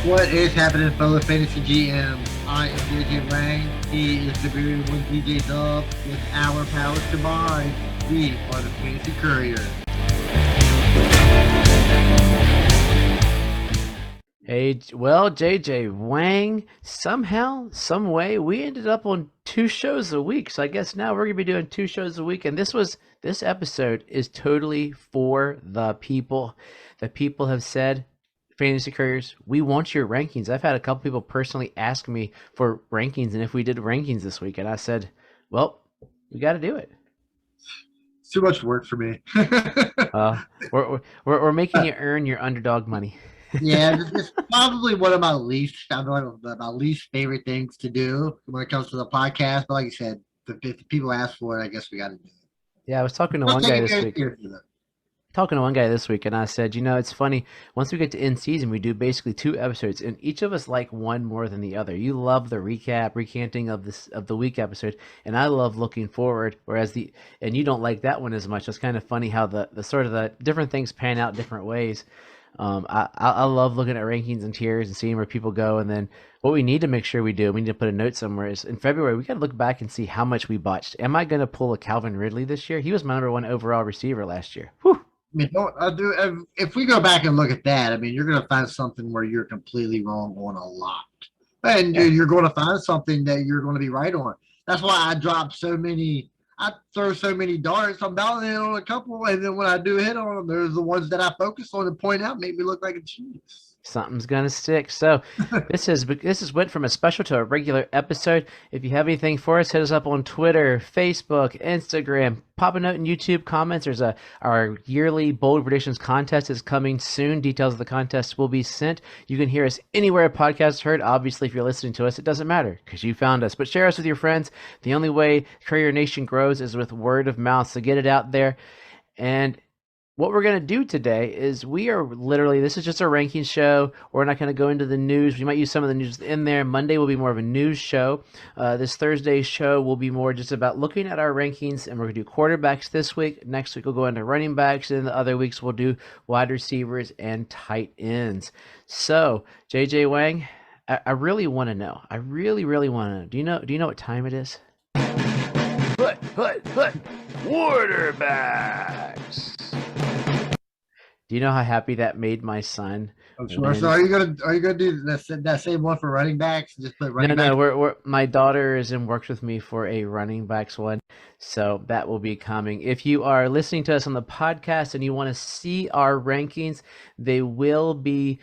What is happening, fellow fantasy GMs? I am DJ Wang. He is the very one DJ Dub. With our powers combined, we are the Fantasy Couriers. Hey, well, JJ Wang, somehow, some way, we ended up on 2 shows a week. So I guess now we're gonna be doing 2 shows a week, and this episode is totally for the people. The people have said, Fantasy Couriers, we want your rankings. I've had a couple people personally ask me for rankings, and if we did rankings this week, and I said, well, we got to do it. It's too much work for me. We're making you earn your underdog money. Yeah, this is probably one of my least favorite things to do when it comes to the podcast. But like you said, if the people ask for it, I guess we got to do it. Yeah, I was talking to one guy this week, and I said, it's funny. Once we get to end season, we do basically 2 episodes, and each of us like one more than the other. You love the recanting of the week episode, and I love looking forward. And you don't like that one as much. It's kind of funny how the sort of the different things pan out different ways. I love looking at rankings and tiers and seeing where people go, and then what we need to make sure we need to put a note somewhere is in February we got to look back and see how much we botched. Am I going to pull a Calvin Ridley this year? He was my number 1 overall receiver last year. Whew. If we go back and look at that, you're going to find something where you're completely wrong on a lot. And you're going to find something that you're going to be right on. That's why I throw so many darts. I'm bound to hit on a couple, and then when I do hit on them, there's the ones that I focus on and point out make me look like a genius. Something's gonna stick. So this went from a special to a regular episode. If you have anything for us, hit us up on Twitter, Facebook, Instagram. Pop a note in YouTube comments. There's our yearly bold predictions contest is coming soon. Details of the contest will be sent. You can hear us anywhere a podcast is heard. Obviously, if you're listening to us, it doesn't matter because you found us. But share us with your friends. The only way Courier Nation grows is with word of mouth. So get it out there. And what we're going to do today is this is just a rankings show. We're not going to go into the news. We might use some of the news in there. Monday will be more of a news show. This Thursday's show will be more just about looking at our rankings, and we're going to do quarterbacks this week. Next week we'll go into running backs, and the other weeks we'll do wide receivers and tight ends. So, JJ Wang, I really want to know. I really, really want to know. Do you know what time it is? Quarterbacks. Do you know how happy that made my son? I'm sure. So are you gonna do that same one for running backs? Just put running backs? No. My daughter is and works with me for a running backs one, so that will be coming. If you are listening to us on the podcast and you want to see our rankings, they will be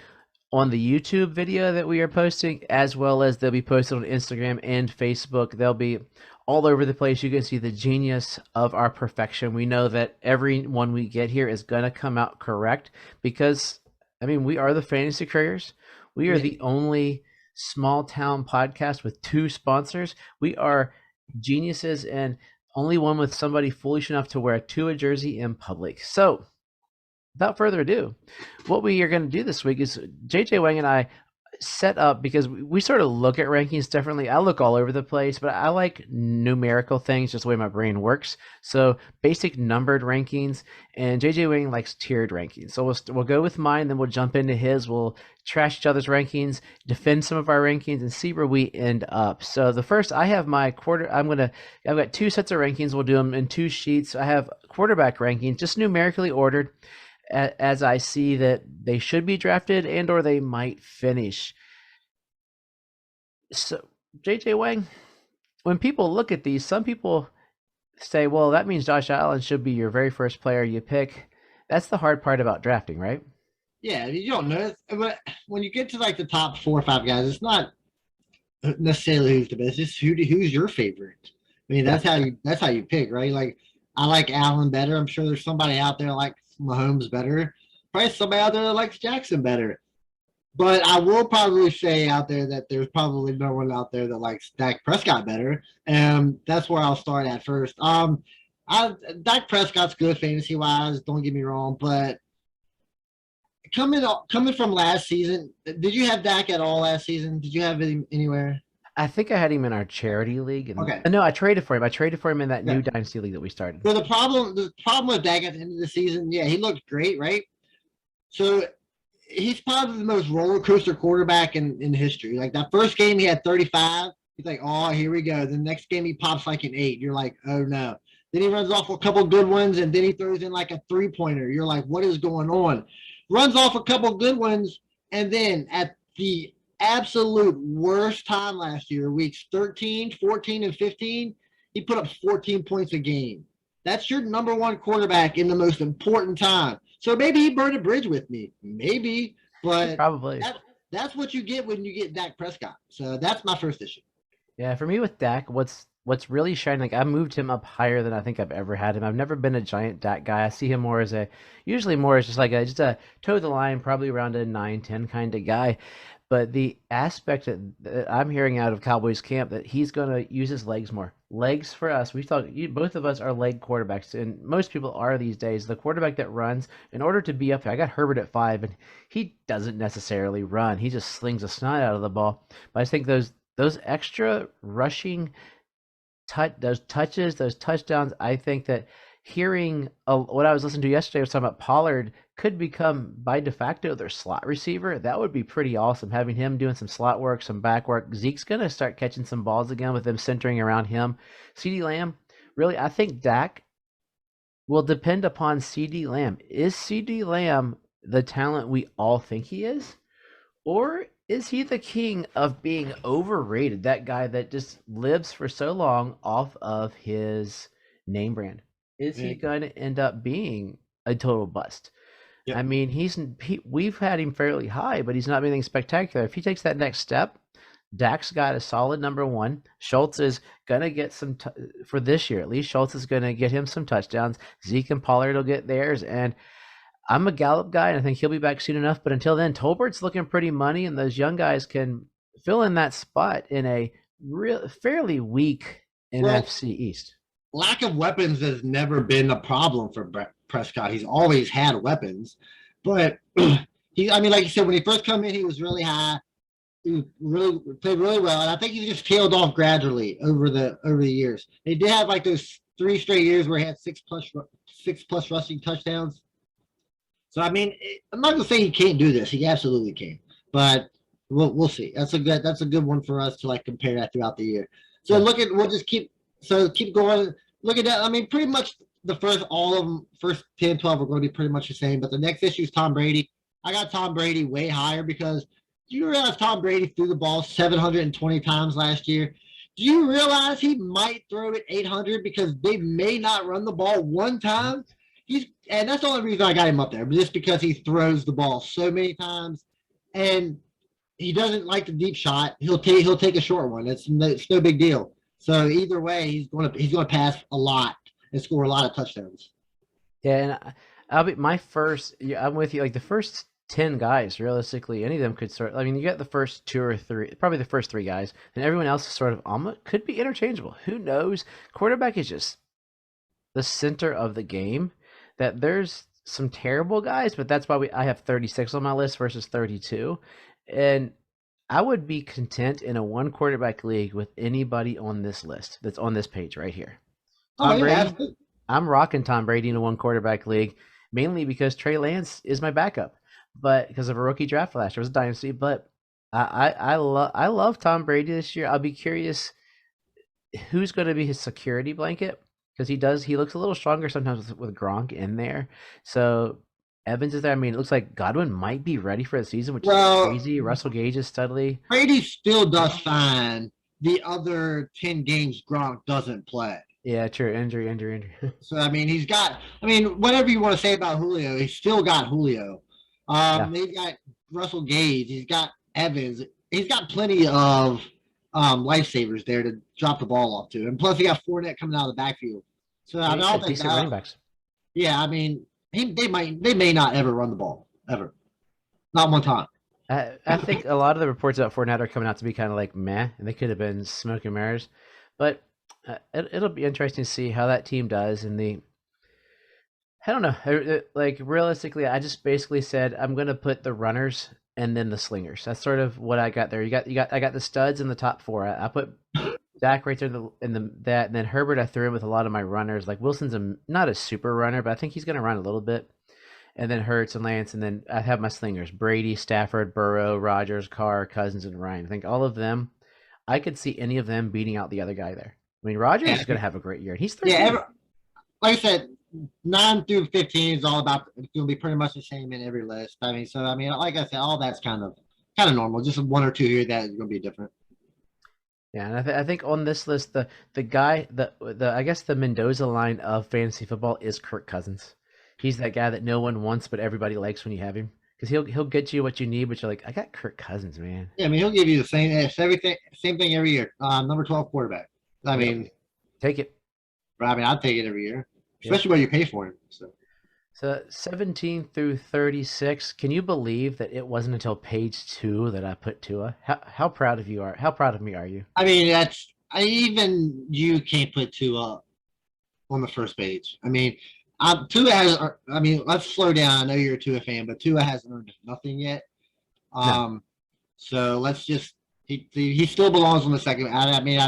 on the YouTube video that we are posting, as well as they'll be posted on Instagram and Facebook. They'll be all over the place. You can see the genius of our perfection. We know that every one we get here is going to come out correct because, we are the Fantasy Couriers. We are the only small town podcast with 2 sponsors. We are geniuses and only one with somebody foolish enough to wear a Tua jersey in public. So, without further ado, what we are going to do this week is JJ Wang and I set up, because we sort of look at rankings differently. I look all over the place, but I like numerical things, just the way my brain works. So basic numbered rankings, and JJ Wang likes tiered rankings. So we'll go with mine, then we'll jump into his. We'll trash each other's rankings, defend some of our rankings, and see where we end up. So the first, I have my I've got 2 sets of rankings. We'll do them in 2 sheets. I have quarterback rankings, just numerically ordered as I see that they should be drafted and or they might finish. So, JJ Wang, when people look at these, some people say, well, that means Josh Allen should be your very first player you pick. That's the hard part about drafting, right? Yeah, you don't know. But when you get to like the top 4 or 5 guys, it's not necessarily who's the best. It's who's your favorite. That's how you pick, right? Like, I like Allen better. I'm sure there's somebody out there like Mahomes better. Probably somebody out there that likes Jackson better. But I will probably say out there that there's probably no one out there that likes Dak Prescott better. And that's where I'll start at first. Dak Prescott's good fantasy-wise, don't get me wrong. But coming from last season, did you have Dak at all last season? Did you have him anywhere? I think I had him in our charity league. Okay. No, I traded for him. I traded for him in that new dynasty league that we started. So the problem with Dak at the end of the season, he looked great, right? So he's probably the most roller coaster quarterback in history. Like that first game, he had 35. He's like, oh, here we go. The next game, he pops like an 8. You're like, oh no. Then he runs off a couple good ones, and then he throws in like a 3-pointer. You're like, what is going on? Runs off a couple good ones, and then at the absolute worst time last year, weeks 13, 14, and 15, he put up 14 points a game. That's your number one quarterback in the most important time. So maybe he burned a bridge with me. Maybe, but Probably. that's what you get when you get Dak Prescott. So that's my first issue. Yeah, for me with Dak, what's really shining, like I moved him up higher than I think I've ever had him. I've never been a giant Dak guy. I see him more as usually more as just a toe the line, probably around a 9-10 kind of guy. But the aspect that I'm hearing out of Cowboys camp that he's going to use his legs more. Legs for us. We thought both of us are leg quarterbacks, and most people are these days. The quarterback that runs, in order to be up there, I got Herbert at 5, and he doesn't necessarily run. He just slings a snot out of the ball. But I think those extra rushing those touches, those touchdowns. I think that hearing what I was listening to yesterday was talking about Pollard could become by de facto their slot receiver. That would be pretty awesome. Having him doing some slot work, some back work. Zeke's gonna start catching some balls again with them centering around him. CeeDee Lamb, really, I think Dak will depend upon CeeDee Lamb. Is CeeDee Lamb the talent we all think he is? Or is he the king of being overrated? That guy that just lives for so long off of his name brand. Is he going to end up being a total bust? Yep. I mean, we've had him fairly high, but he's not anything spectacular. If he takes that next step, Dak's got a solid number one. Schultz is going to get some, for this year at least, Schultz is going to get him some touchdowns. Zeke and Pollard will get theirs. And I'm a Gallup guy, and I think he'll be back soon enough. But until then, Tolbert's looking pretty money, and those young guys can fill in that spot in a fairly weak NFC East. Lack of weapons has never been a problem for Prescott. He's always had weapons, but like you said, when he first came in, he was really high. He really played really well, and I think he just tailed off gradually over the years. He did have like those 3 straight years where he had 6+ rushing touchdowns. So I mean, I'm not gonna say he can't do this. He absolutely can, but we'll see. That's a good one for us to like compare that throughout the year. So we'll just keep going. Look at that. I mean, pretty much all of them, first 10, 12 are going to be pretty much the same. But the next issue is Tom Brady. I got Tom Brady way higher because do you realize Tom Brady threw the ball 720 times last year? Do you realize he might throw it 800 because they may not run the ball one time? And that's the only reason I got him up there, just because he throws the ball so many times, and he doesn't like the deep shot. He'll take a short one. It's no big deal. So either way, he's gonna pass a lot and score a lot of touchdowns. Yeah, and I'll be my first. Yeah, I'm with you. Like the first 10 guys, realistically, any of them could sort. I mean, you got the first 2 or 3, probably the first 3 guys, and everyone else is sort of could be interchangeable. Who knows? Quarterback is just the center of the game. That there's some terrible guys, but that's why I have 36 on my list versus 32, and I would be content in a 1 quarterback league with anybody on this list that's on this page right here. Tom Brady, I'm rocking Tom Brady in a 1 quarterback league, mainly because Trey Lance is my backup, but because of a rookie draft last year, it was a dynasty. But I love Tom Brady this year. I'll be curious who's going to be his security blanket. Because he looks a little stronger sometimes with Gronk in there. So Evans is there. I mean, it looks like Godwin might be ready for the season, which is crazy. Russell Gage is steadily. Brady still does fine. The other 10 games Gronk doesn't play. Yeah, true. Injury. So I mean, whatever you want to say about Julio, he's still got Julio. He's got Russell Gage. He's got Evans. He's got plenty of lifesavers there to drop the ball off to, and plus he got Fournette coming out of the backfield. So I don't think running backs. Yeah, I mean, they may not ever run the ball ever, not one time. I think a lot of the reports about Fournette are coming out to be kind of like meh, and they could have been smoke and mirrors, but it'll be interesting to see how that team does. I don't know, like realistically, I just basically said I'm going to put the runners and then the slingers. That's sort of what I got there. I got the studs in the top 4. I put Dak right there that, and then Herbert I threw in with a lot of my runners. Like Wilson's not a super runner, but I think he's going to run a little bit. and then Hurts and Lance, and then I have my slingers: Brady, Stafford, Burrow, Rodgers, Carr, Cousins, and Ryan. I think all of them, I could see any of them beating out the other guy there. I mean, Rodgers is going to have a great year, and he's 13. Like I said, 9 through 15 is all about. It's going to be pretty much the same in every list. I mean, like I said, all that's kind of normal. Just one or two here that is going to be different. Yeah, and I think on this list, the guy, I guess the Mendoza line of fantasy football is Kirk Cousins. He's that guy that no one wants, but everybody likes when you have him because he'll get you what you need. But you're like, I got Kirk Cousins, man. Yeah, I mean, he'll give you the same thing every year. Number 12 quarterback. I mean, take it. I mean, I'd take it every year, especially what you pay for him. So 17 through 36. Can you believe that it wasn't until page 2 that I put Tua? How proud of you are? How proud of me are you? I mean, even you can't put Tua on the first page. I mean, Tua has. I mean, let's slow down. I know you're a Tua fan, but Tua hasn't earned nothing yet. No. So let's just. He still belongs on the second. I mean,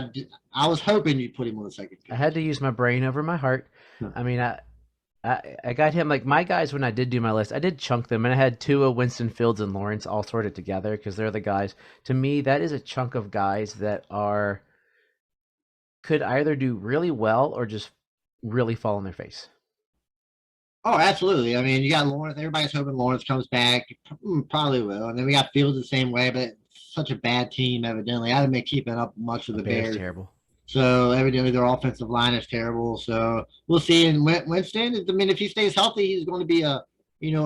I was hoping you'd put him on the second page. I had to use my brain over my heart. I mean, I got him like my guys when I did do my list. I did chunk them, and I had Tua, Winston, Fields, and Lawrence all sorted together because they're the guys. To me, that is a chunk of guys that could either do really well or just really fall on their face. Oh, absolutely. I mean, you got Lawrence. Everybody's hoping Lawrence comes back. Probably will. And then we got Fields the same way, but it's such a bad team, evidently. I haven't been keeping up much with the Bears. Terrible. So evidently their offensive line is terrible. So we'll see. And Winston, I mean, if he stays healthy, he's going to be a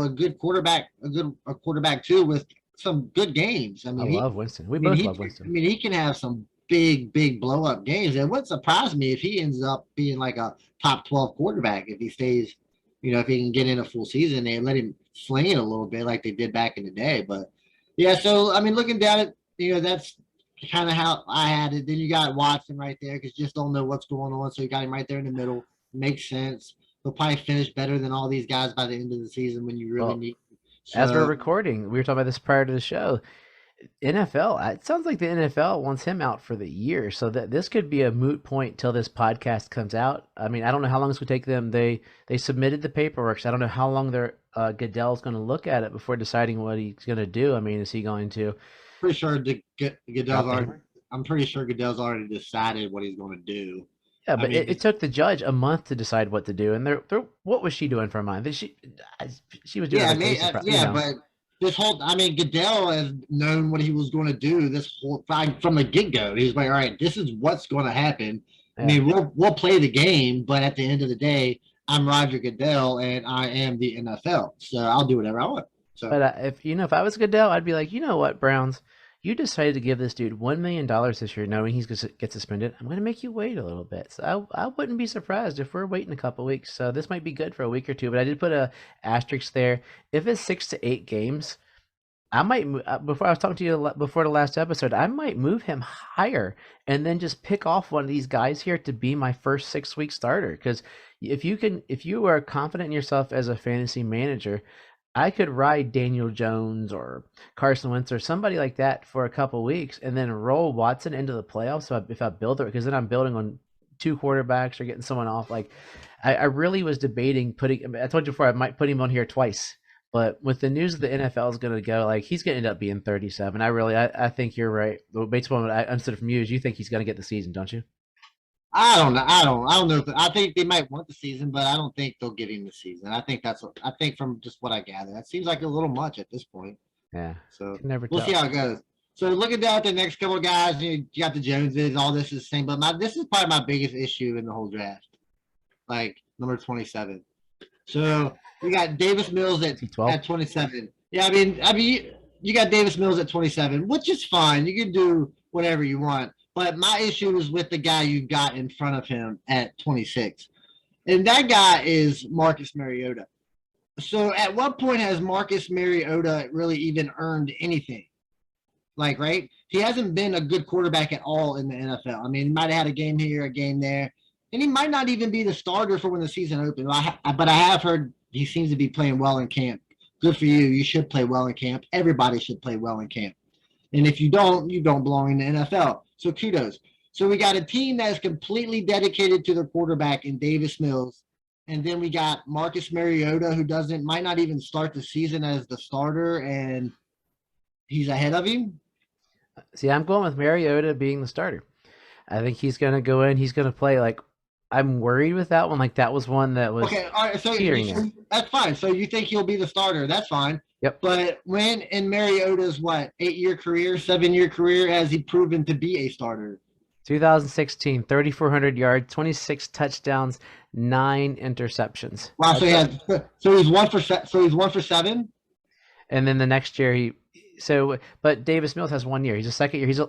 good quarterback, a quarterback too, with some good games. I mean, I love Winston. We both love Winston. I mean, he can have some big blow up games. And it wouldn't surprise me if he ends up being like a top 12 quarterback if he stays. If he can get in a full season and let him sling it a little bit like they did back in the day. But yeah, so I mean, looking down at that's kind of how I had it. Then you got Watson right there because you just don't know what's going on. So you got him right there in the middle. Makes sense. He'll probably finish better than all these guys by the end of the season when you really need. So, as we're recording, we were talking about this prior to the show. NFL, it sounds like the NFL wants him out for the year, so that this could be a moot point till this podcast comes out. I mean, I don't know how long this would take them. They submitted the paperwork, so I don't know how long their Goodell's going to look at it before deciding what he's going to do. I mean, is he going to? I'm pretty sure Goodell's already decided what he's going to do. Yeah, but it took the judge a month to decide what to do, and what was she doing for a month? She was doing. But. This whole, I mean, Goodell has known what he was going to do this whole from the get-go. He's like, all right, this is what's going to happen. Yeah. I mean, we'll play the game, but at the end of the day, I'm Roger Goodell and I am the NFL, so I'll do whatever I want. So, but if I was Goodell, I'd be like, you know what, Browns, you decided to give this dude $1 million this year, knowing he's going to get suspended. I'm going to make you wait a little bit. So I wouldn't be surprised if we're waiting a couple weeks. So this might be good for a week or two. But I did put a asterisk there. If it's 6 to 8 games, I might, before I was talking to you before the last episode, I might move him higher and then just pick off one of these guys here to be my first 6-week starter. Because if you are confident in yourself as a fantasy manager, I could ride Daniel Jones or Carson Wentz or somebody like that for a couple weeks and then roll Watson into the playoffs. So if I build it, because then I'm building on 2 quarterbacks or getting someone off. Like I really was debating I told you before, I might put him on here twice. But with the news that the NFL is going to go, like he's going to end up being 37. I think you're right. Based on what I understood from you, is you think he's going to get the season, don't you? I don't know. I don't know. I think they might want the season, but I don't think they'll give him the season. I think from just what I gather, that seems like a little much at this point. Yeah. So we'll see how it goes. So looking down at the next couple of guys, you got the Joneses. All this is the same, but this is probably my biggest issue in the whole draft. Like number 27. So you got Davis Mills at 27. Yeah, I mean, you got Davis Mills at 27, which is fine. You can do whatever you want. But my issue is with the guy you got in front of him at 26. And that guy is Marcus Mariota. So at what point has Marcus Mariota really even earned anything? Like, right? He hasn't been a good quarterback at all in the NFL. I mean, he might have had a game here, a game there. And he might not even be the starter for when the season opens. But I have heard he seems to be playing well in camp. Good for you. You should play well in camp. Everybody should play well in camp. And if you don't belong in the NFL. So kudos. So we got a team that is completely dedicated to their quarterback in Davis Mills. And then we got Marcus Mariota, who might not even start the season as the starter, and he's ahead of him. See, I'm going with Mariota being the starter. I think he's going to go in. He's going to play like I'm worried with that one. Like that was one that was Okay, all right, teetering there. that's fine. So you think he'll be the starter? That's fine. Yep. But when in Mariota's 8-year career, 7-year career, has he proven to be a starter? 2016, 3,400 yards, 26 touchdowns, 9 interceptions. Wow, so he's 1 for 7. And then the next year but Davis Mills has 1 year. He's a second year.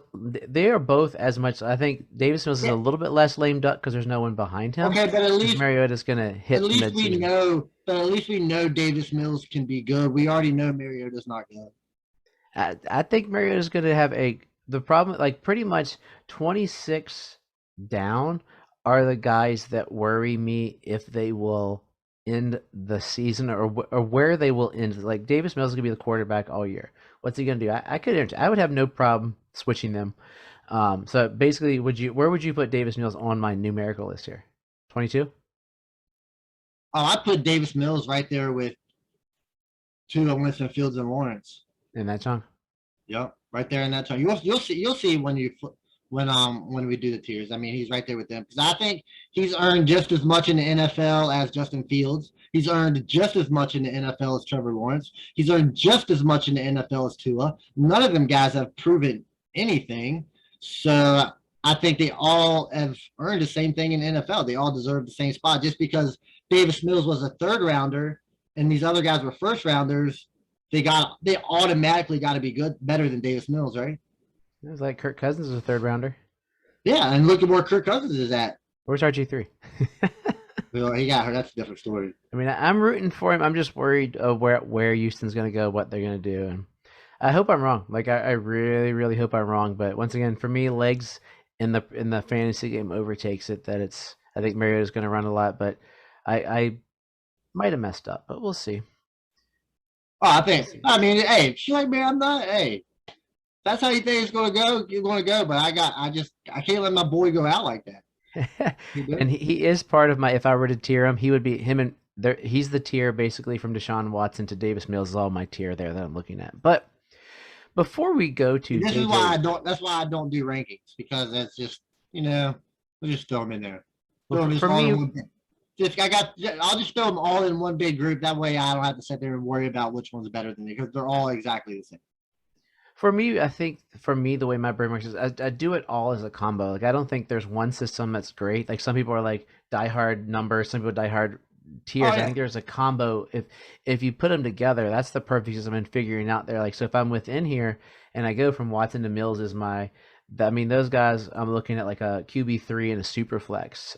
They are both as much. I think Davis Mills is a little bit less lame duck because there's no one behind him. Okay, but at least Mariota's going to hit. At least we know. But at least we know Davis Mills can be good. We already know Mariota's not good. I think Mariota's going to have the problem. Like pretty much 26 down are the guys that worry me if they will end the season or where they will end. Like Davis Mills is going to be the quarterback all year. What's he going to do? I would have no problem switching them. So basically, where would you put Davis Mills on my numerical list here? 22? Oh, I put Davis Mills right there with Tua, Winston, Fields, and Lawrence. In that chunk? Yep, right there in that chunk. You'll see when we do the tiers. I mean, he's right there with them because I think he's earned just as much in the NFL as Justin Fields. He's earned just as much in the NFL as Trevor Lawrence. He's earned just as much in the NFL as Tua. None of them guys have proven anything. So I think they all have earned the same thing in the NFL. They all deserve the same spot. Just because Davis Mills was a third rounder and these other guys were first rounders, they automatically got to be better than Davis Mills, right? It was like Kirk Cousins is a third rounder. Yeah, and look at where Kirk Cousins is at. Where's RG3? Well, he got hurt. That's a different story. I mean, I'm rooting for him. I'm just worried of where Houston's going to go, what they're going to do. And I hope I'm wrong. Like I really, really hope I'm wrong. But once again, for me, legs in the fantasy game overtakes it. I think Mariota's going to run a lot, but I might have messed up, but we'll see. Oh, hey, she's like, man, I'm not. Hey, that's how you think it's going to go. You're going to go, but I can't let my boy go out like that. And he is part of my. If I were to tier him, he would be him and there. He's the tier basically from Deshaun Watson to Davis Mills is all my tier there that I'm looking at. But before we go to this is why I don't. That's why I don't do rankings because that's just we'll just throw them in there. For me, I'll just throw them all in one big group. That way I don't have to sit there and worry about which one's better than me because they're all exactly the same. For me, I think the way my brain works is I do it all as a combo. Like I don't think there's one system that's great. Like some people are like diehard numbers, some people diehard tiers. I think there's a combo. If you put them together, that's the perfect system in figuring out there. Like so, if I'm within here and I go from Watson to Mills is those guys. I'm looking at like a QB3 and a super flex,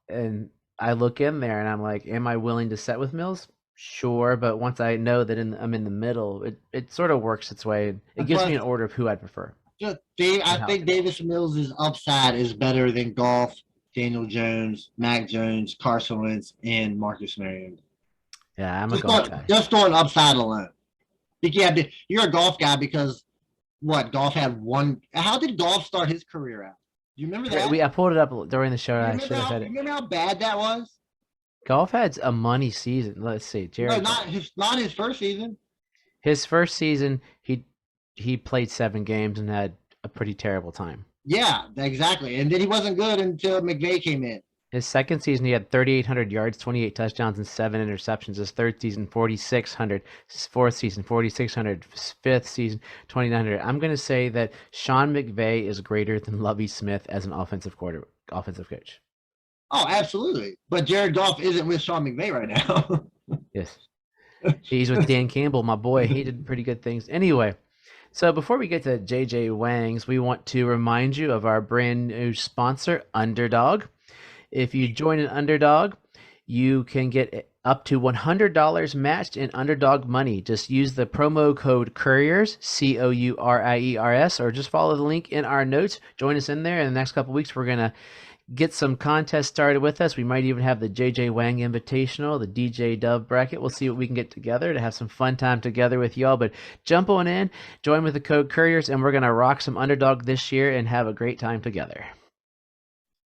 and I look in there and I'm like, am I willing to set with Mills? Sure, but once I know that I'm in the middle, it sort of works its way. It gives me an order of who I'd prefer. I think Davis Mills' upside is better than Goff, Daniel Jones, Mac Jones, Carson Wentz, and Marcus Mariota. Yeah, I'm a Goff guy. Just on upside alone. You're a Goff guy because Goff had one. How did Goff start his career out? Do you remember that? I pulled it up during the show. I should have had it. Remember how bad that was? Goff had a money season. Let's see, Jared. No, not his first season. His first season, he played 7 games and had a pretty terrible time. Yeah, exactly. And then he wasn't good until McVay came in. His second season, he had 3,800 yards, 28 touchdowns, and 7 interceptions. His third season, 4,600. His fourth season, 4,600. His fifth season, 2,900. I'm going to say that Sean McVay is greater than Lovie Smith as an offensive coach. Oh, absolutely. But Jared Goff isn't with Sean McVay right now. Yes. He's with Dan Campbell, my boy. He did pretty good things. Anyway, so before we get to JJ Wang's, we want to remind you of our brand new sponsor, Underdog. If you join an Underdog, you can get up to $100 matched in Underdog money. Just use the promo code Couriers, COURIERS, or just follow the link in our notes. Join us in there. In the next couple of weeks, we're going to get some contests started with us. We might even have the JJ Wang Invitational, the DJ Dub bracket. We'll see what we can get together to have some fun time together with y'all. But jump on in, join with the code Couriers, and we're going to rock some Underdog this year and have a great time together.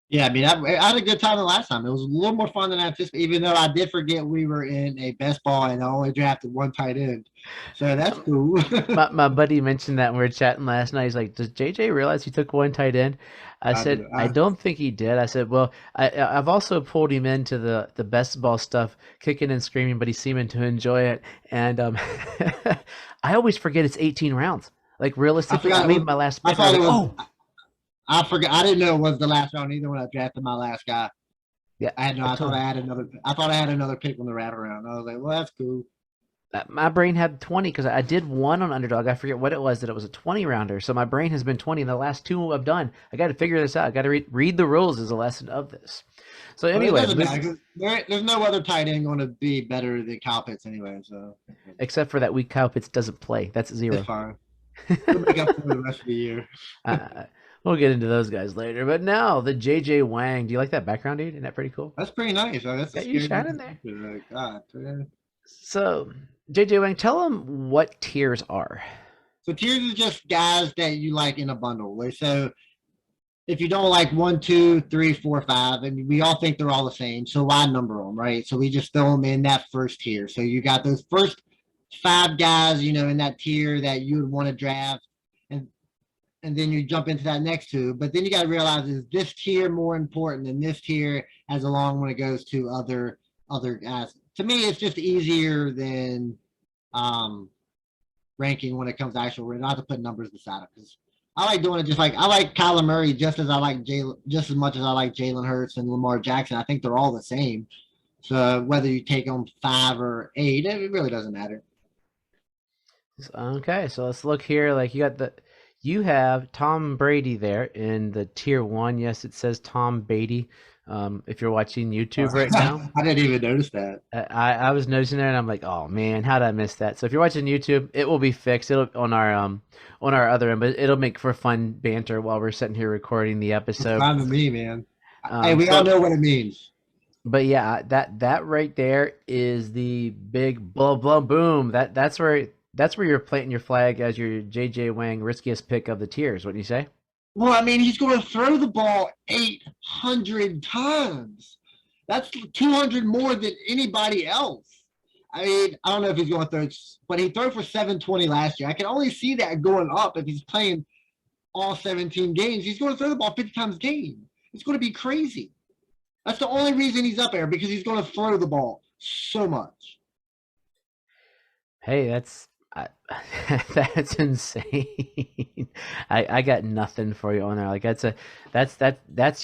Yeah, I mean, I had a good time the last time. It was a little more fun than I anticipated, even though I did forget we were in a best ball and I only drafted one tight end. So that's cool. My buddy mentioned that when we were chatting last night. He's like, "Does JJ realize he took one tight end?" I I said, do. "I don't think he did." I said, "Well, I've also pulled him into the best ball stuff, kicking and screaming, but he's seeming to enjoy it." And I always forget it's 18 rounds. Like I realistically, I forgot it made was. my last I pick, and I was thought it like, was. "Oh, I forgot. I didn't know it was the last round either when I drafted my last guy. yeah, I had no. I I thought told." I had another. I thought I had another pick on the wrap around. I was like, well, that's cool. My brain had 20 because I did one on underdog. I forget what it was, that it was a 20 rounder. So my brain has been 20 in the last two I've done. I got to figure this out. I got to read the rules as a lesson of this. So But it anyway, doesn't matter because there's no other tight end going to be better than Kyle Pitts anyway. So except for that week Kyle Pitts doesn't play. That's it's 0. fine. He'll make up for the rest of the year. uh, we'll get into those guys later. But now the JJ Wang. Do you like that background, dude? Isn't that pretty cool? That's pretty nice. That's a Got you scary shining looking there. picture. Like, God, man. So JJ Wang, tell them what tiers are. So tiers is just guys that you like in a bundle. Like, so if you don't like one, two, three, four, five, and we all think they're all the same, so why number them, right? So we just throw them in that first tier. So you got those first five guys, in that tier that you would want to draft, and then you jump into that next two. But then you got to realize, is this tier more important than this tier as along when it goes to other guys? To me, it's just easier than um, ranking when it comes to actual. Not to put numbers beside it because I like doing it just like I like Kyler Murray just as I like Jalen, just as much as I like Jalen Hurts and Lamar Jackson. I think they're all the same. So whether you take them 5 or 8, it really doesn't matter. Okay, so let's look here. Like you have Tom Brady there in the tier 1. Yes, it says Tom Beatty. If you're watching YouTube right now, I didn't even notice that. I was noticing there, and I'm like, oh man, how did I miss that? So if you're watching YouTube, it will be fixed. It'll on our other end, but it'll make for fun banter while we're sitting here recording the It's episode. fine with me, man. Hey, we all So know what it means. but yeah, that right there is the big blah blah boom. That's where you're planting your flag as your JJ Wang riskiest pick of the tiers. What do you say? Well, I mean, he's going to throw the ball 800 times. That's 200 more than anybody else. I mean, I don't know if he's going to throw, but he threw for 720 last year. I can only see that going up if he's playing all 17 games. He's going to throw the ball 50 times a game. It's going to be crazy. That's the only reason he's up there because he's going to throw the ball so much. Hey, that's insane. I got nothing for you on there. Like that's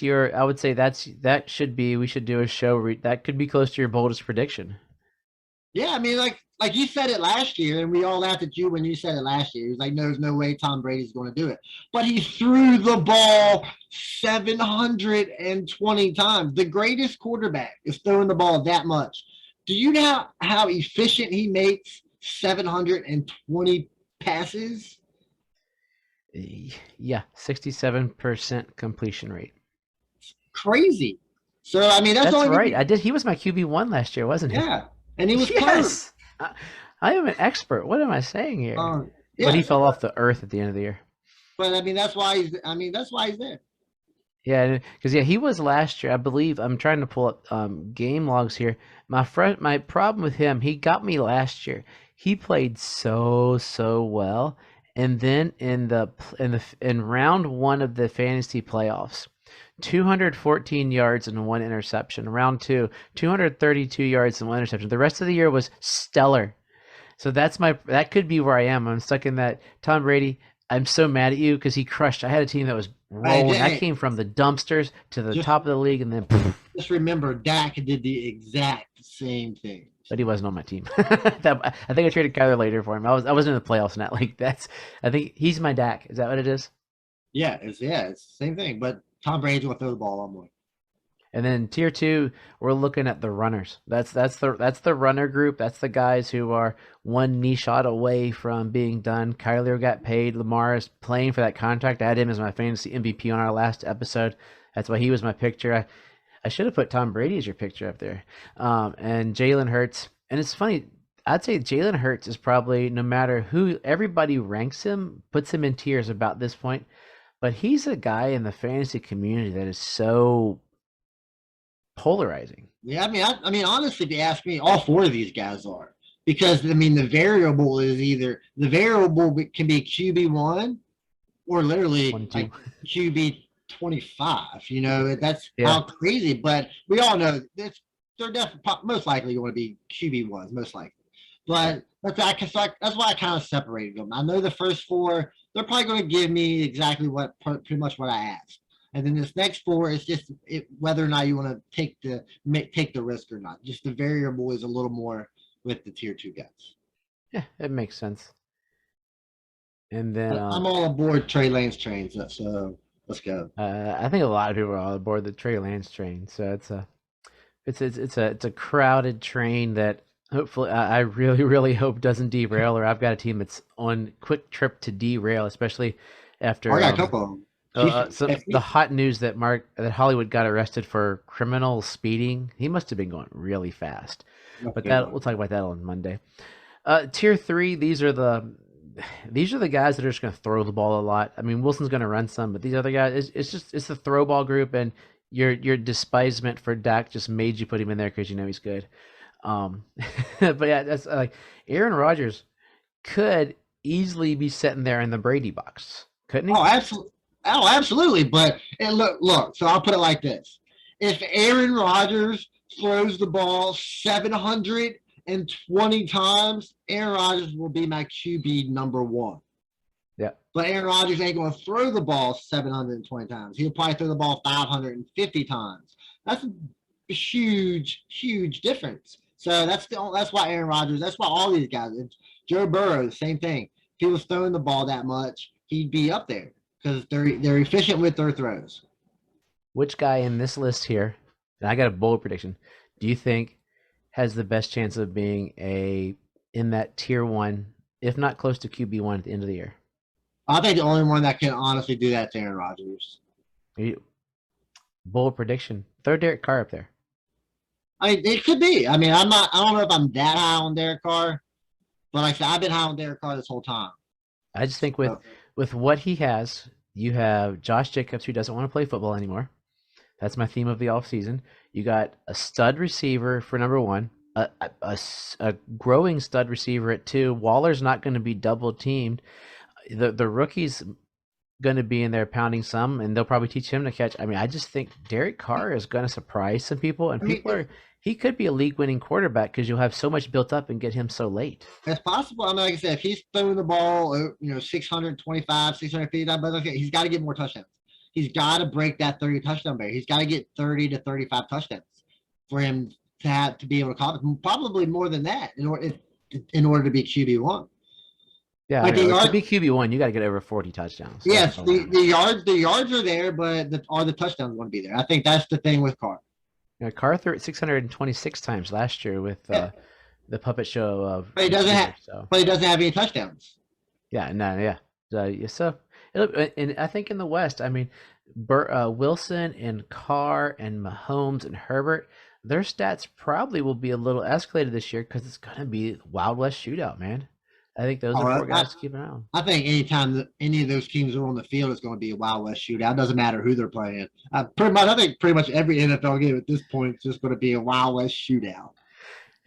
your. I would say that should be. We should do a show. That could be close to your boldest prediction. Yeah, I mean, like you said it last year, and we all laughed at you when you said it last year. He was like, "No, there's no way Tom Brady's going to do it," but he threw the ball 720 times. The greatest quarterback is throwing the ball that much. Do you know how efficient he makes 720 passes? Yeah, 67% completion rate. Crazy. So I mean, that's the That's only right. reason. I did. He was my QB1 last year, wasn't he? Yeah, and he was close. Yes. I am an expert. What am I saying here? But Yeah, he fell off the earth at the end of the year. but I mean, that's why he's. I mean, that's why he's there. Yeah, because he was last year. I believe I'm trying to pull up game logs here. My problem with him, he got me last year. He played so well, and then in round 1 of the fantasy playoffs, 214 yards and 1 interception. Round 2, 232 yards and 1 interception. The rest of the year was stellar. So that could be where I am. I'm stuck in that. Tom Brady, I'm so mad at you because he crushed. I had a team that was rolling. I came from the dumpsters to the top of the league, and then just remember, Dak did the exact same thing. but he wasn't on my team. I think I traded Kyler later for him. I wasn't in the playoffs, not like that's. I think he's my Dak. Is that what it is? Yeah, it's the same thing. But Tom Brady's gonna throw the ball on more. And then tier 2, we're looking at the runners. That's the runner group. That's the guys who are one knee shot away from being done. Kyler got paid. Lamar is playing for that contract. I had him as my fantasy MVP on our last episode. That's why he was my picture. I should have put Tom Brady as your picture up there. And Jalen Hurts. And it's funny. I'd say Jalen Hurts is probably, no matter who everybody ranks him, puts him in tiers about this point. but he's a guy in the fantasy community that is so polarizing. Yeah, I mean, honestly, if you ask me, all four of these guys are because I mean, the variable is either the variable can be QB1 or literally 22. like QB 25. You know, that's Yeah. how crazy. But we all know this. They're definitely most likely going to be QB1s, most likely. But that's why I kind of separated them. I know the first four, they're probably going to give me exactly what pretty much what I asked. And then this next four is just whether or not you want to take the risk or not. Just the variable is a little more with the tier two guys. Yeah, it makes sense. And then But I'm all aboard Trey Lance train, so let's go. I think a lot of people are on board the Trey Lance train. So it's a crowded train that hopefully I really really hope doesn't derail. Or I've got a team that's on quick trip to derail, especially after I got a couple of them. the hot news that Hollywood got arrested for criminal speeding. He must have been going really fast. But we'll talk about that on Monday. Tier 3, these are the guys that are just going to throw the ball a lot. I mean, Wilson's going to run some, but these other guys, it's the throw ball group, and your despisement for Dak just made you put him in there because you know he's good. But yeah, that's like Aaron Rodgers could easily be sitting there in the Brady box, couldn't he? Oh, absolutely. Oh, absolutely. But and look. So I'll put it like this: if Aaron Rodgers throws the ball 720 times, Aaron Rodgers will be my QB number one. Yeah. But Aaron Rodgers ain't going to throw the ball 720 times. He'll probably throw the ball 550 times. That's a huge, huge difference. So that's why Aaron Rodgers. That's why all these guys. Joe Burrow, same thing. If he was throwing the ball that much, he'd be up there because they're efficient with their throws. Which guy in this list here, and I got a bold prediction, do you think has the best chance of being in that tier 1, if not close to QB1 at the end of the year? I think the only one that can honestly do that is Aaron Rodgers. Bold prediction. Throw Derek Carr up there. I mean, it could be. I mean, I don't know if I'm that high on Derek Carr, but like I said, I've been high on Derek Carr this whole time. I just think with what he has, you have Josh Jacobs, who doesn't want to play football anymore. That's my theme of the offseason. You got a stud receiver for number 1, a growing stud receiver at 2. Waller's not going to be double teamed. The rookie's going to be in there pounding some, and they'll probably teach him to catch. I mean, I just think Derek Carr is going to surprise some people, and he could be a league-winning quarterback because you'll have so much built up and get him so late. It's possible. I mean, like I said, if he's throwing the ball, 625, 650, but he's got to get more touchdowns. He's got to break that 30 touchdown barrier. He's got to get 30 to 35 touchdowns for him to be able to accomplish. Probably more than that in order to be QB1. Yeah, like to be QB1, you got to get over 40 touchdowns. Yes, the yards are there, but are the touchdowns going to be there? I think that's the thing with Carr. Yeah, Carr threw it 626 times last year with the puppet show of. But he doesn't have any touchdowns. Yeah, no, yeah. So, and I think in the West, I mean, Wilson and Carr and Mahomes and Herbert, their stats probably will be a little escalated this year because it's going to be Wild West shootout, man. I think those are 4 guys to keep an eye on. I think anytime any of those teams are on the field, it's going to be a Wild West shootout. It doesn't matter who they're playing. I think pretty much every NFL game at this point is just going to be a Wild West shootout.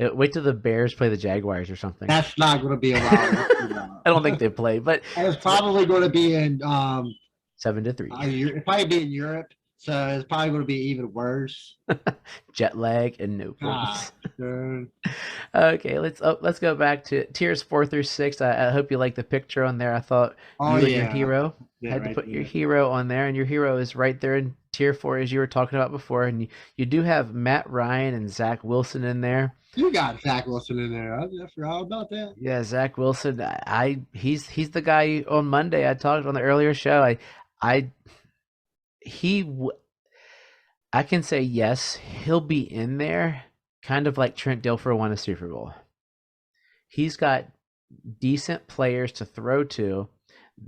Wait till the Bears play the Jaguars or something. That's not going to be a Wild West shootout. I don't think they play, but it's probably going to be in 7-3. It'll probably be in Europe, so it's probably going to be even worse. Jet lag and no points. Okay, let's go back to tiers 4 through 6. I hope you like the picture on there. I thought you and your hero had to put your hero on there, and your hero is right there in tier 4 as you were talking about before. And you do have Matt Ryan and Zach Wilson in there. You got Zach Wilson in there. I forgot about that. Yeah, Zach Wilson. He's the guy on Monday I talked on the earlier show. I can say yes, he'll be in there, kind of like Trent Dilfer won a Super Bowl. He's got decent players to throw to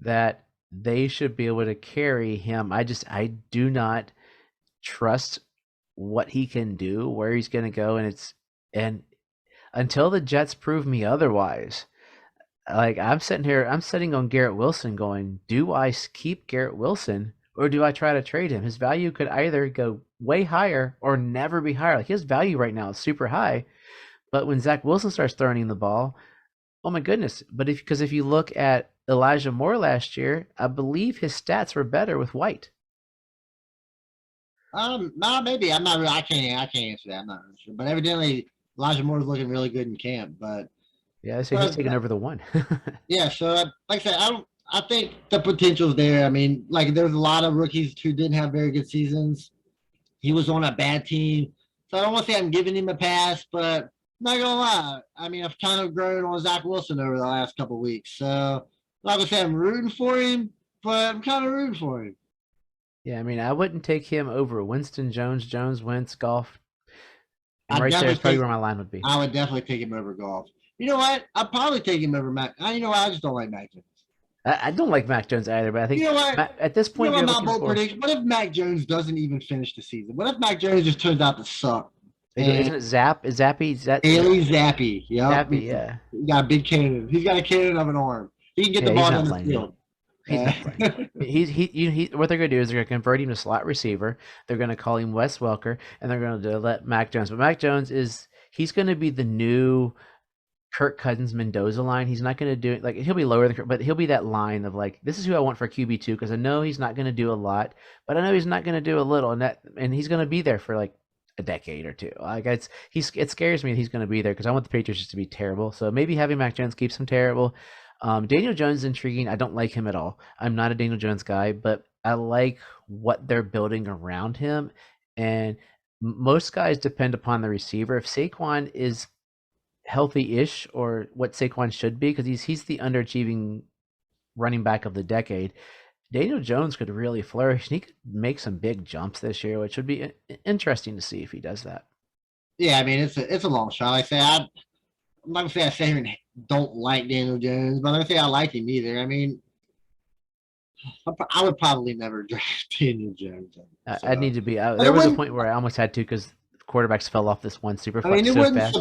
that they should be able to carry him. I do not trust what he can do, where he's going to go, and until the Jets prove me otherwise, Like I'm sitting on Garrett Wilson going, do I keep Garrett Wilson or do I try to trade him? His value could either go way higher or never be higher. Like his value right now is super high, but when Zach Wilson starts throwing the ball, oh my goodness. But because if you look at Elijah Moore last year, I believe his stats were better with White. No, maybe I'm not. I can't answer that. I'm not really sure. But evidently, Elijah Moore is looking really good in camp. Yeah, so he's But taking over the one. yeah. So like I said, I don't. I think the potential's there. I mean, like there's a lot of rookies who didn't have very good seasons. He was on a bad team, so I don't want to say I'm giving him a pass, but I'm not gonna lie. I mean, I've kind of grown on Zach Wilson over the last couple of weeks. So like I said, I'm rooting for him, but I'm kind of rooting for him. Yeah, I mean, I wouldn't take him over Winston, Jones, Wentz, Goff. And I right there is definitely probably take. where my line would be. I would definitely take him over golf. You know what? I'd probably take him over Mac. You know what? I just don't like Mac Jones. I don't like Mac Jones either, but I think You know what? at this You know point what? you're My looking bold for. prediction. What if Mac Jones doesn't even finish the season? What if Mac Jones just turns out to suck? Isn't it Zap? Is Zappy? Is that Bailey Zappi. Yep. Zappy? Yeah. He got a big cannon. He's got a cannon of an arm. He can get Yeah, the he's ball not down the playing. field. He's not playing. What they're going to do is they're going to convert him to slot receiver. They're going to call him Wes Welker, and they're going to let Mac Jones. But Mac Jones he's going to be the new Kirk Cousins Mendoza line. He's not going to do it like he'll be lower than Kirk, but he'll be that line of like, this is who I want for QB2 because I know he's not going to do a lot, but I know he's not going to do a little, and he's going to be there for like a decade or two. Like it scares me that he's going to be there because I want the Patriots just to be terrible. So maybe having Mac Jones keeps him terrible. Daniel Jones is intriguing. I don't like him at all. I'm not a Daniel Jones guy, but I like what they're building around him. And most guys depend upon the receiver. If Saquon is healthy-ish or what Saquon should be, because he's the underachieving running back of the decade, Daniel Jones could really flourish. And he could make some big jumps this year, which would be interesting to see if he does that. Yeah, I mean it's a long shot. Like I say, I'm not gonna say I sit here and don't like Daniel Jones, but I'm not gonna say I like him either. I mean, I would probably never draft Daniel Jones. I'd need to be. But There was a point where I almost had to because quarterbacks fell off this one super flex so fast.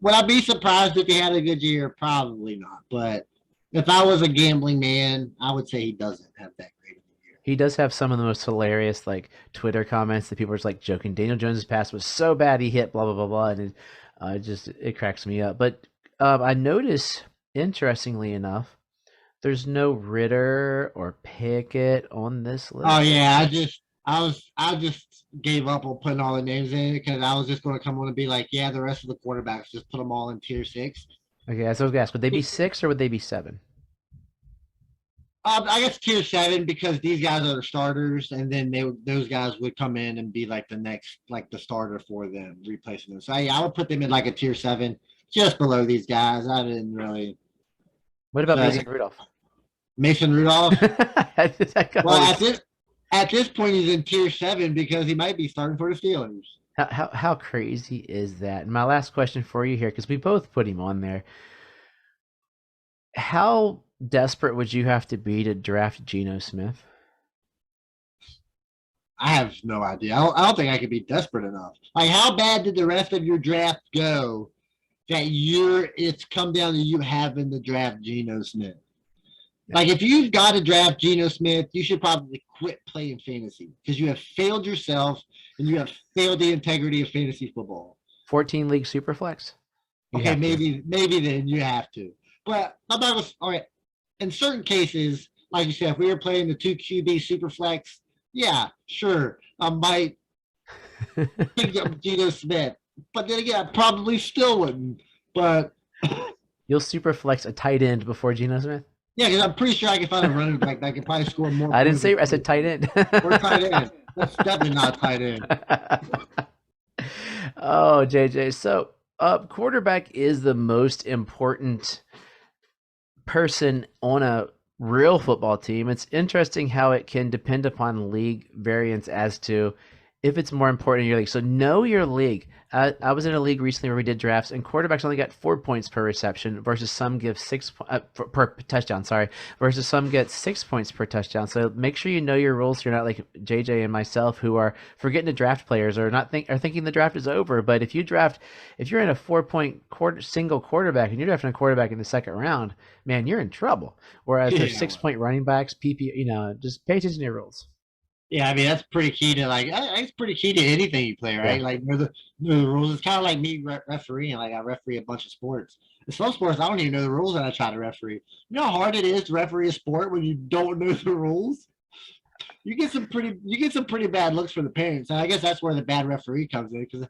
Would I be surprised if he had a good year? Probably not. But if I was a gambling man, I would say he doesn't have that great of a year. He does have some of the most hilarious like Twitter comments that people are just like joking. Daniel Jones's pass was so bad he hit blah blah blah blah, and it cracks me up. But I notice, interestingly enough, there's no Ritter or Pickett on this list. Oh yeah, I just gave up on putting all the names in because I was just going to come on and be like, yeah, the rest of the quarterbacks, just put them all in tier 6. Okay, so I was going to ask, would they be 6 or would they be 7? I guess tier 7 because these guys are the starters, and then those guys would come in and be like the next, like the starter for them, replacing them. So I would put them in like a tier 7, just below these guys. I didn't really. What about Mason Rudolph? Mason Rudolph. Well, at this point, he's in tier 7 because he might be starting for the Steelers. How crazy is that? And my last question for you here, because we both put him on there. How desperate would you have to be to draft Geno Smith? I have no idea. I don't think I could be desperate enough. Like, how bad did the rest of your draft go that it's come down to you having to draft Geno Smith? Like, if you've got to draft Geno Smith, you should probably quit playing fantasy because you have failed yourself and you have failed the integrity of fantasy football. 14 league superflex. Okay, maybe then you have to. But all right. In certain cases, like you said, if we were playing the 2 QB superflex, yeah, sure, I might pick up Geno Smith. But then again, I probably still wouldn't. But you'll superflex a tight end before Geno Smith? Yeah, because I'm pretty sure I can find a running back that can probably score more. I didn't say. I said tight end. Or tight end. That's definitely not tight end. Oh, JJ. So, quarterback is the most important person on a real football team. It's interesting how it can depend upon league variance as to if it's more important in your league. So know your league. I was in a league recently where we did drafts, and quarterbacks only got 4 points per reception versus some give per touchdown. Sorry, versus some get 6 points per touchdown. So make sure you know your rules. So you're not like JJ and myself who are forgetting to draft players or thinking the draft is over. But if you're in a 4 point single quarterback and you're drafting a quarterback in the second round, man, you're in trouble. Whereas there's 6 point running backs, PP, just pay attention to your rules. Yeah, I mean that's pretty key to it's pretty key to anything you play, right? Yeah. Like know the rules. It's kind of like me refereeing. Like I referee a bunch of sports. In some sports, I don't even know the rules, and I try to referee. You know how hard it is to referee a sport when you don't know the rules. You get some pretty bad looks from the parents, and I guess that's where the bad referee comes in. Because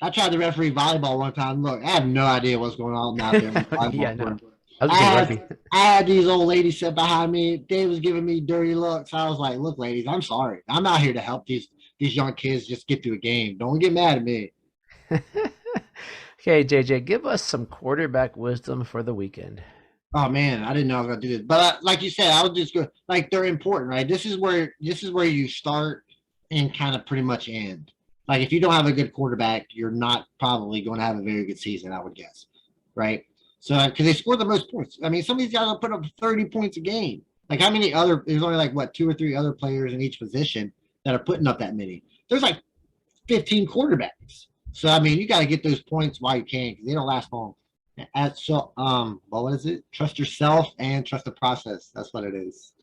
I tried to referee volleyball one time. Look, I have no idea what's going on out there. Yeah, no. Court. I was good rugby. I had these old ladies sit behind me. They was giving me dirty looks. I was like, look, ladies, I'm sorry. I'm out here to help these young kids just get through a game. Don't get mad at me. Okay, JJ, give us some quarterback wisdom for the weekend. Oh man, I didn't know I was gonna do this. But like you said, I was just go like they're important, right? This is where you start and kind of pretty much end. Like if you don't have a good quarterback, you're not probably going to have a very good season, I would guess, right? So because they score the most points. I mean, some of these guys will put up 30 points a game. Like how many other? There's only like what 2 or 3 other players in each position that are putting up that many. There's like 15 quarterbacks. So I mean, you got to get those points while you can because they don't last long. Well, what is it? Trust yourself and trust the process. That's what it is.